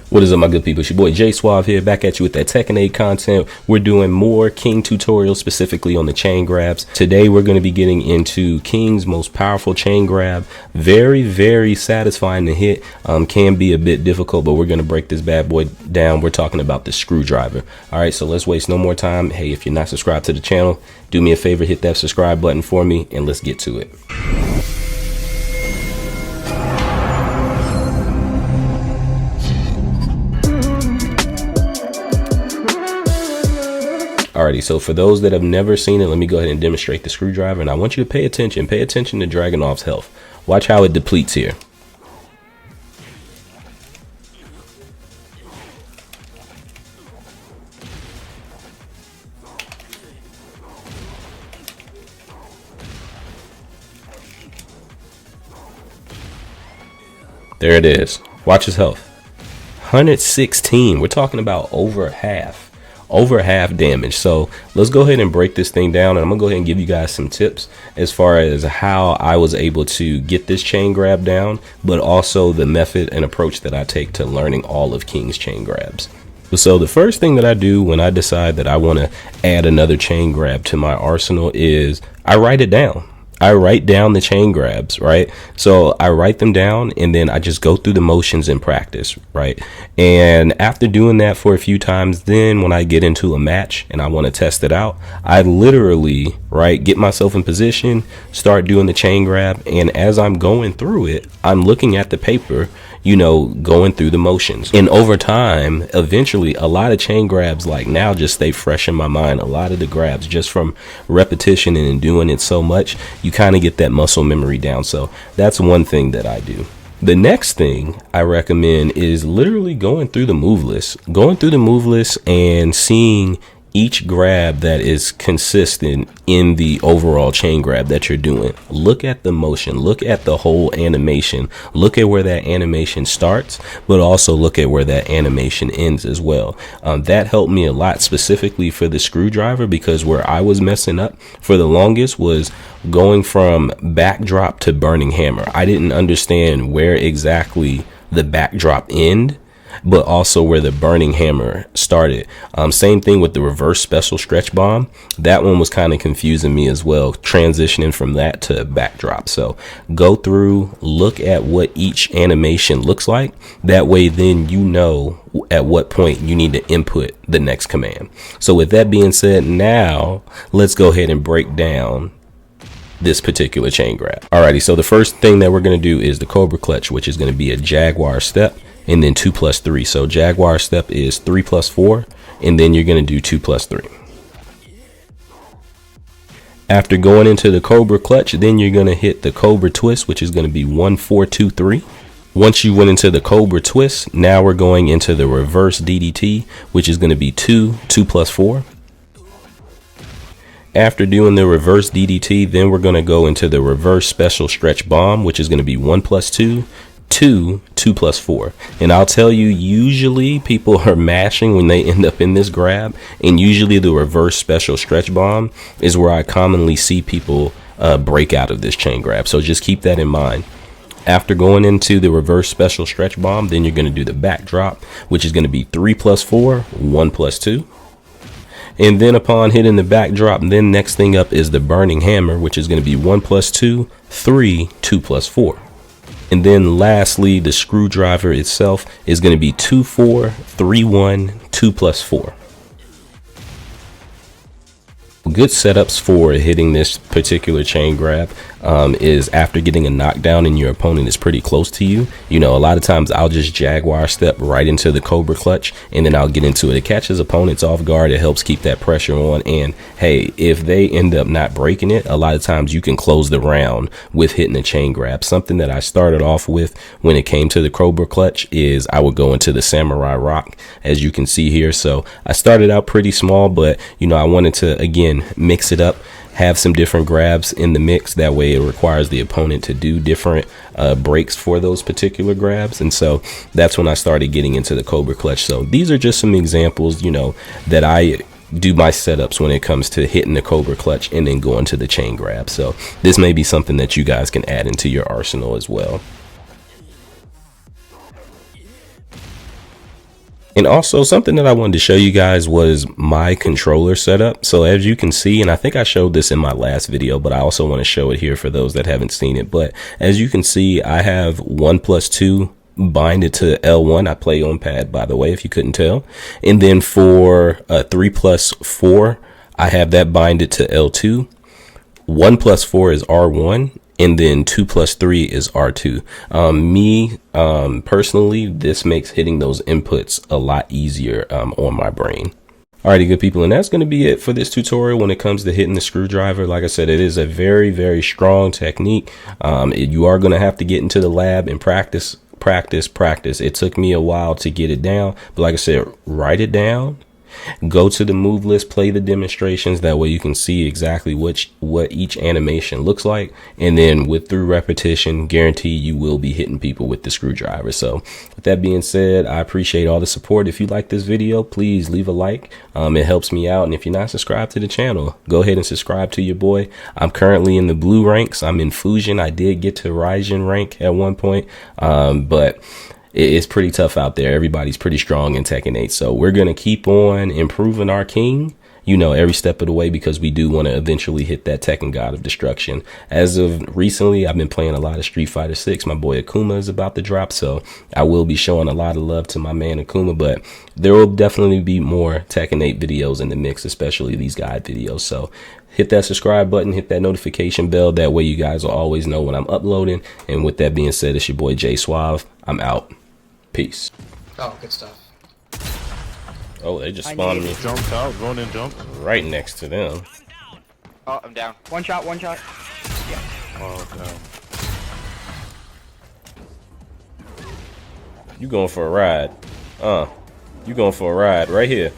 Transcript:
What is up, my good people? It's your boy Jay Suave here, back at you with that Tekken 8 content. We're doing more King tutorials, specifically on the chain grabs. Today we're going to be getting into King's most powerful chain grab. Very satisfying to hit. Can be a bit difficult, but we're going to break this bad boy down. We're talking about the screwdriver. All right, so let's waste no more time. Hey, if you're not subscribed to the channel, do me a favor, hit that subscribe button for me, and let's get to it. Alrighty, so for those that have never seen it, let me go ahead and demonstrate the screwdriver, and I want you to pay attention. Pay attention to Dragunov's health. Watch how it depletes here. There it is. Watch his health. 116. We're talking about over half damage. So let's go ahead and break this thing down, and I'm gonna go ahead and give you guys some tips as far as how I was able to get this chain grab down, but also the method and approach that I take to learning all of King's chain grabs. So the first thing that I do when I decide that I want to add another chain grab to my arsenal is I write it down. I write down the chain grabs, right? So I write them down, and then I just go through the motions in practice, right? And after doing that for a few times, then when I get into a match and I want to test it out, I literally, right, get myself in position, start doing the chain grab, and as I'm going through it, I'm looking at the paper, you know, going through the motions. And over time, eventually, a lot of chain grabs like now just stay fresh in my mind. A lot of the grabs, just from repetition and doing it so much, you kind of get that muscle memory down. So that's one thing that I do. The next thing I recommend is literally going through the move list, and seeing each grab that is consistent in the overall chain grab that you're doing. Look at the motion, look at the whole animation, look at where that animation starts, but also look at where that animation ends as well. That helped me a lot, specifically for the screwdriver, because where I was messing up for the longest was going from backdrop to burning hammer. I didn't understand where exactly the backdrop ended, but also where the burning hammer started. Same thing with the reverse special stretch bomb. That one was kind of confusing me as well, transitioning from that to backdrop. So go through, look at what each animation looks like. That way then you know at what point you need to input the next command. So with that being said, now let's go ahead and break down this particular chain grab. Alrighty, so the first thing that we're going to do is the Cobra clutch, which is going to be a Jaguar step, and then 2 plus 3. So Jaguar step is 3 plus 4, and then you're going to do 2 plus 3. After going into the Cobra clutch, then you're going to hit the Cobra twist, which is going to be 1 4 2 3. Once you went into the Cobra twist, now we're going into the reverse DDT, which is going to be 2 plus 4. After doing the reverse DDT, then we're going to go into the reverse special stretch bomb, which is going to be 1 plus 2, 2 plus 4. And I'll tell you, usually people are mashing when they end up in this grab, and usually the reverse special stretch bomb is where I commonly see people break out of this chain grab. So just keep that in mind. After going into the reverse special stretch bomb, then you're going to do the backdrop, which is going to be 3 plus 4, 1 plus 2. And then upon hitting the backdrop, then next thing up is the burning hammer, which is going to be 1 plus 2, 3, 2 plus 4. And then lastly, the screwdriver itself is going to be 2 4 3 1 2 plus 4. Good setups for hitting this particular chain grab is after getting a knockdown and your opponent is pretty close to you. You know, a lot of times I'll just Jaguar step right into the Cobra clutch, and then I'll get into it. It catches opponents off guard. It helps keep that pressure on. And hey, if they end up not breaking it, a lot of times you can close the round with hitting a chain grab. Something that I started off with when it came to the Cobra clutch is I would go into the Samurai Rock, as you can see here. So I started out pretty small, but you know, I wanted to again mix it up, have some different grabs in the mix. That way it requires the opponent to do different breaks for those particular grabs. And so that's when I started getting into the Cobra clutch. So these are just some examples, you know, that I do my setups when it comes to hitting the Cobra clutch and then going to the chain grab. So this may be something that you guys can add into your arsenal as well. And also something that I wanted to show you guys was my controller setup. So as you can see, and I think I showed this in my last video, but I also want to show it here for those that haven't seen it. But as you can see, I have 1+2 binded to L1. I play on pad, by the way, if you couldn't tell. And then for 3+4, I have that binded to L2. 1+4 is R1. And then 2+3 is R2. Personally, this makes hitting those inputs a lot easier on my brain. Alrighty, good people, and that's going to be it for this tutorial when it comes to hitting the screwdriver. Like I said, it is a very, very strong technique. You are going to have to get into the lab and practice. It took me a while to get it down, but like I said, write it down. Go to the move list, play the demonstrations. That way you can see exactly what each animation looks like. And then through repetition, guarantee you will be hitting people with the screwdriver. So with that being said, I appreciate all the support. If you like this video, please leave a like. It helps me out. And if you're not subscribed to the channel, go ahead and subscribe to your boy. I'm currently in the blue ranks. I'm in Fusion. I did get to Raijin rank at one point, but it's pretty tough out there. Everybody's pretty strong in Tekken 8. So we're going to keep on improving our king, every step of the way, because we do want to eventually hit that Tekken God of Destruction. As of recently, I've been playing a lot of Street Fighter 6. My boy Akuma is about to drop, so I will be showing a lot of love to my man Akuma, but there will definitely be more Tekken 8 videos in the mix, especially these guide videos. So hit that subscribe button, hit that notification bell. That way you guys will always know when I'm uploading. And with that being said, it's your boy Jay Suave. I'm out. Peace. Oh, good stuff. Oh, they just spawned me. Jumped out, going in jump. Right next to them. Oh, I'm down. One shot, one shot. Yeah. Oh, damn. You going for a ride. You going for a ride right here.